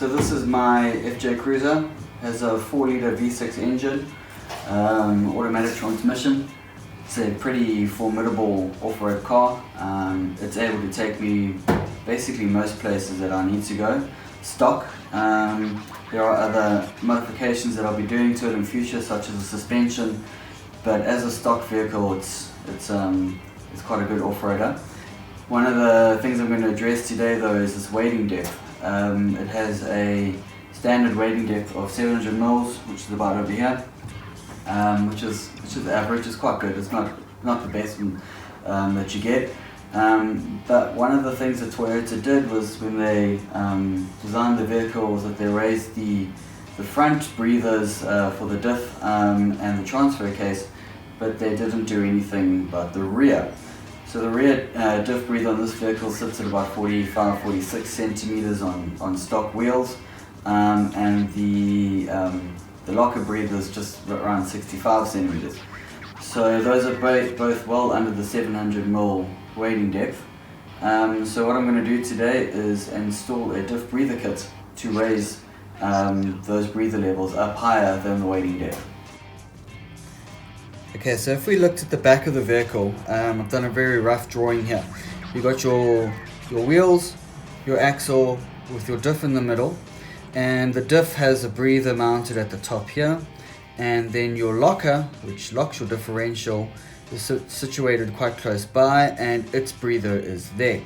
So this is my FJ Cruiser. It has a 4-litre V6 engine, automatic transmission. It's a pretty formidable off-road car. It's able to take me basically most places that I need to go. Stock. There are other modifications that I'll be doing to it in future, such as a suspension. But as a stock vehicle, it's quite a good off-roader. One of the things I'm going to address today though is this wading depth. It has a standard wading depth of 700 mils, which is about over here, which is average. It's quite good. It's not the best one that you get. But one of the things that Toyota did was when they designed the vehicle was that they raised the front breathers for the diff and the transfer case, but they didn't do anything about the rear. So the rear diff breather on this vehicle sits at about 45-46 centimeters on stock wheels, and the locker breather is just around 65 centimeters. So those are both well under the 700 mil wading depth. So what I'm going to do today is install a diff breather kit to raise those breather levels up higher than the wading depth. Okay, so if we looked at the back of the vehicle, I've done a very rough drawing here. You've got your wheels, your axle with your diff in the middle, and the diff has a breather mounted at the top here, and then your locker, which locks your differential, is situated quite close by, and its breather is there.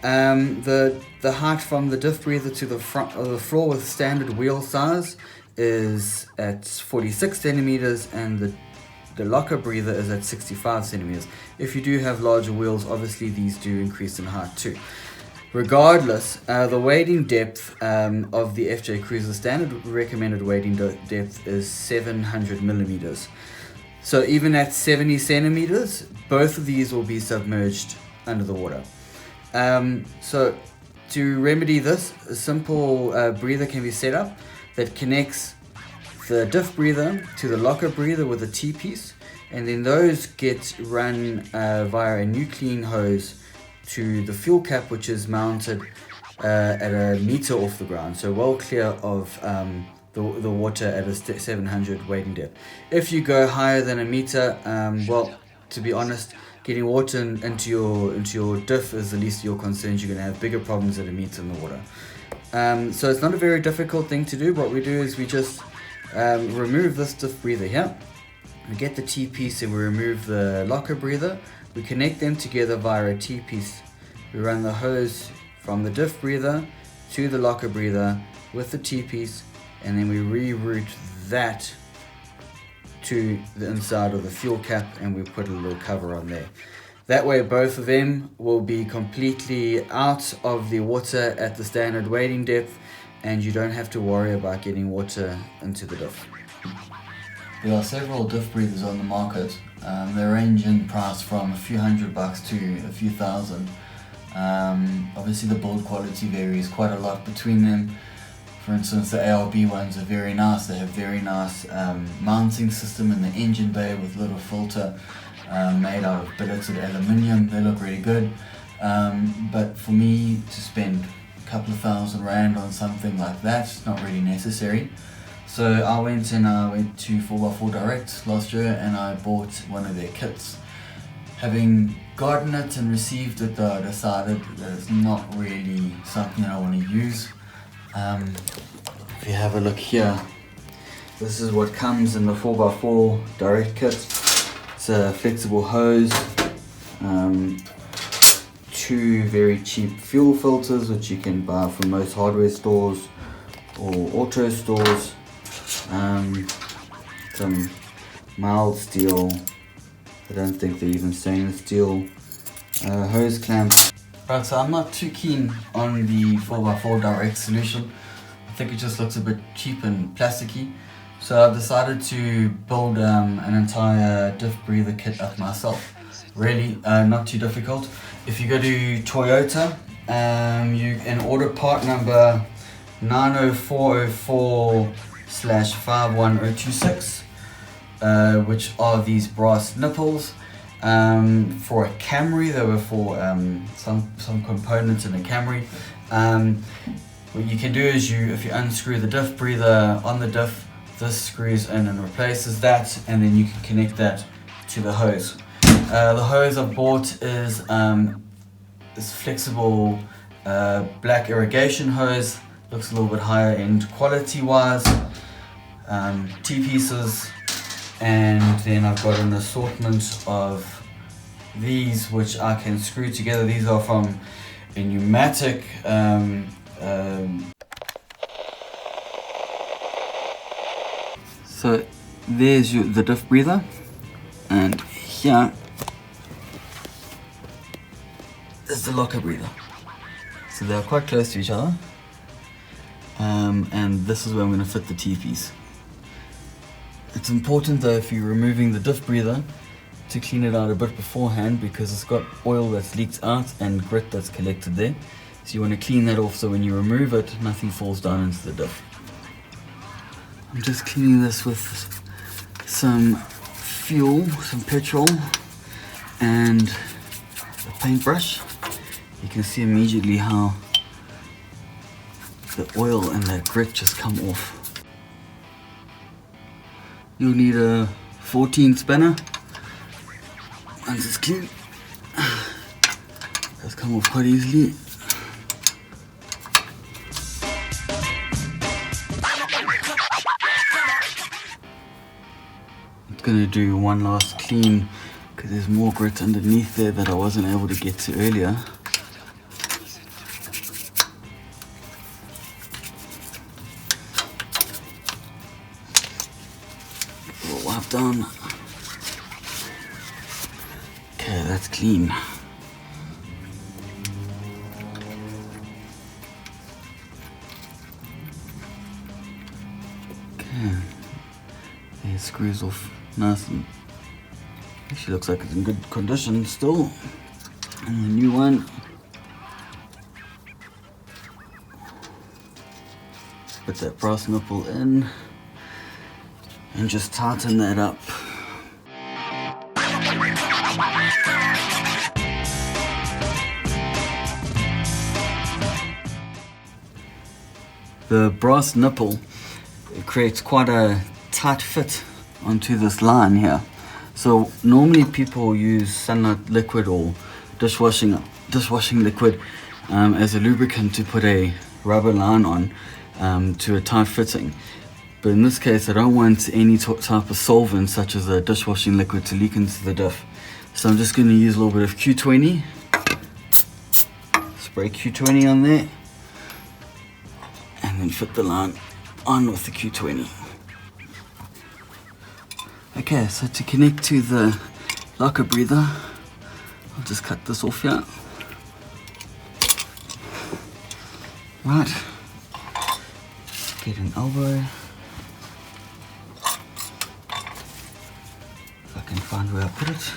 The height from the diff breather to the front of the floor with standard wheel size is at 46 centimeters, and the locker breather is at 65 centimeters. If you do have larger wheels, obviously these do increase in height too. Regardless, the wading depth of the FJ Cruiser standard recommended wading depth is 700 millimeters. So even at 70 centimeters, both of these will be submerged under the water. So to remedy this, a simple breather can be set up that connects the diff breather to the locker breather with a T-piece, and then those get run via a new clean hose to the fuel cap, which is mounted at a meter off the ground, so well clear of the water at a 700 wading depth. If you go higher than a meter, well, to be honest, getting water into your diff is the least of your concerns. You're going to have bigger problems at a meter in the water. So it's not a very difficult thing to do. What we do is we just remove this diff breather here. We get the T-piece and we remove the locker breather. We connect them together via a T-piece. We run the hose from the diff breather to the locker breather with the T-piece, and then we reroute that to the inside of the fuel cap, and we put a little cover on there. That way both of them will be completely out of the water at the standard wading depth, and you don't have to worry about getting water into the diff. There are several diff breathers on the market. They range in price from a few $100 to a few thousand. Obviously the build quality varies quite a lot between them. For instance, the ARB ones are very nice. They have very nice mounting system in the engine bay with a little filter made out of billeted aluminium. They look really good. But for me to spend a couple of $1,000 on something like that, it's not really necessary. So I went to 4x4 Direct last year and I bought one of their kits. Having gotten it and received it though, I decided that it's not really something that I want to use. If you have a look here, this is what comes in the 4x4 Direct kit. It's a flexible hose, 2 very cheap fuel filters which you can buy from most hardware stores or auto stores, some mild steel, I don't think they're even stainless steel, hose clamps. Right, so I'm not too keen on the 4x4 Direct solution. I think it just looks a bit cheap and plasticky. So I've decided to build an entire diff breather kit up myself. Really, not too difficult. If you go to Toyota, you can order part number 90404/51026, which are these brass nipples. For a Camry, they were for some components in a Camry. what you can do is if you unscrew the diff breather on the diff, this screws in and replaces that, and then you can connect that to the hose. The hose I've bought is this flexible black irrigation hose. Looks a little bit higher end quality wise. T-pieces, and then I've got an assortment of these which I can screw together. These are from a pneumatic so there's the diff breather, and here is the locker breather. So they're quite close to each other, and this is where I'm going to fit the T-piece. It's important though, if you're removing the diff breather, to clean it out a bit beforehand, because it's got oil that's leaked out and grit that's collected there. So you want to clean that off so when you remove it, nothing falls down into the diff. I'm just cleaning this with some fuel, some petrol, and a paintbrush. You can see immediately how the oil and that grit just come off. You'll need a 14 spanner. Once it's clean, it does come off quite easily. I'm going to do one last clean because there's more grit underneath there that I wasn't able to get to earlier. Wipe down. Okay, that's clean. Okay, it screws off nice and actually looks like it's in good condition still. And the new one. Put that brass nipple in and just tighten that up. The brass nipple, it creates quite a tight fit onto this line here. So normally people use sunlight liquid or dishwashing liquid as a lubricant to put a rubber line on to a tight fitting. But in this case, I don't want any type of solvent such as a dishwashing liquid to leak into the diff. So I'm just going to use a little bit of Q20. Spray Q20 on there. And then fit the line on with the Q20. Okay, so to connect to the locker breather, I'll just cut this off here. Right. Get an elbow. If I can find where I put it.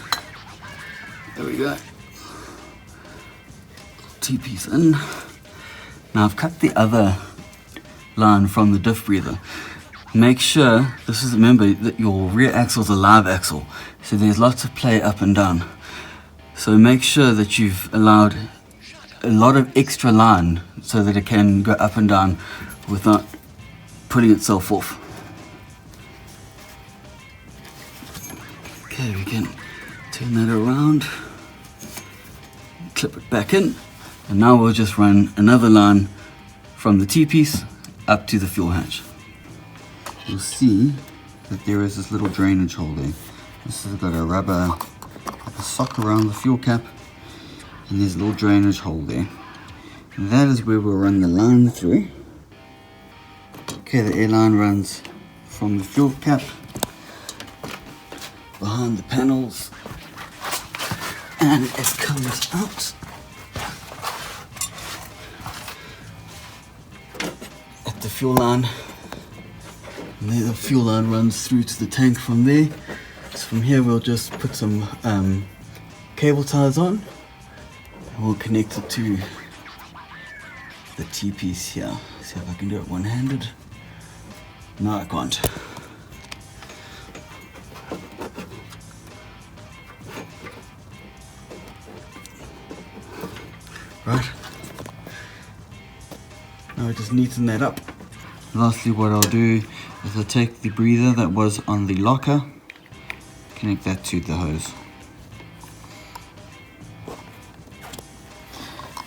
There we go. T-piece in. Now I've cut the other line from the diff breather. Make sure, remember that your rear axle is a live axle, so there's lots of play up and down. So make sure that you've allowed a lot of extra line so that it can go up and down without putting itself off. Okay, we can turn that around, clip it back in, and now we'll just run another line from the T-piece up to the fuel hatch. You'll see that there is this little drainage hole there. This has got a rubber sock around the fuel cap, and there's a little drainage hole there. And that is where we'll run the line through. Okay, the air line runs from the fuel cap behind the panels, and it comes out at the fuel line. And then the fuel line runs through to the tank from there. So from here we'll just put some cable ties on, and we'll connect it to the T-piece here. See if I can do it one-handed. No, I can't. Right. Now I just neaten that up. Lastly, what I'll do is I'll take the breather that was on the locker, connect that to the hose.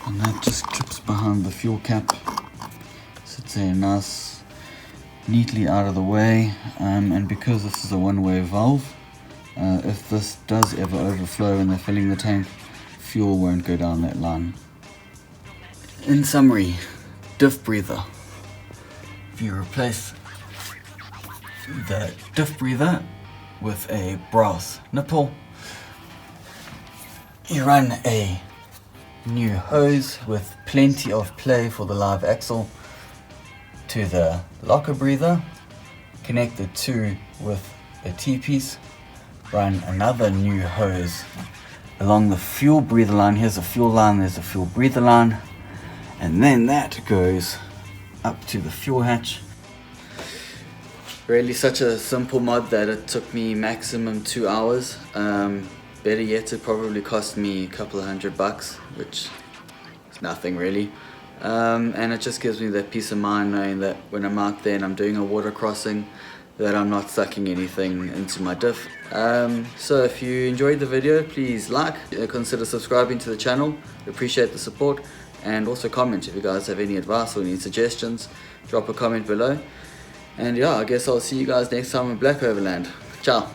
And that just clips behind the fuel cap. Sits there nice, neatly out of the way. And because this is a one-way valve, if this does ever overflow when they're filling the tank, fuel won't go down that line. In summary, diff breather. If you replace the diff breather with a brass nipple, you run a new hose with plenty of play for the live axle to the locker breather, connect the two with a T-piece, run another new hose along the fuel breather line. Here's a fuel line, there's a fuel breather line, and then that goes up to the fuel hatch. Really such a simple mod that it took me maximum 2 hours. Better yet, it probably cost me a couple of $100, which is nothing really. And it just gives me that peace of mind knowing that when I'm out there and I'm doing a water crossing, that I'm not sucking anything into my diff. So if you enjoyed the video, please consider subscribing to the channel. We appreciate the support. And also comment if you guys have any advice or any suggestions. Drop a comment below. And yeah, I guess I'll see you guys next time in Black Overland. Ciao.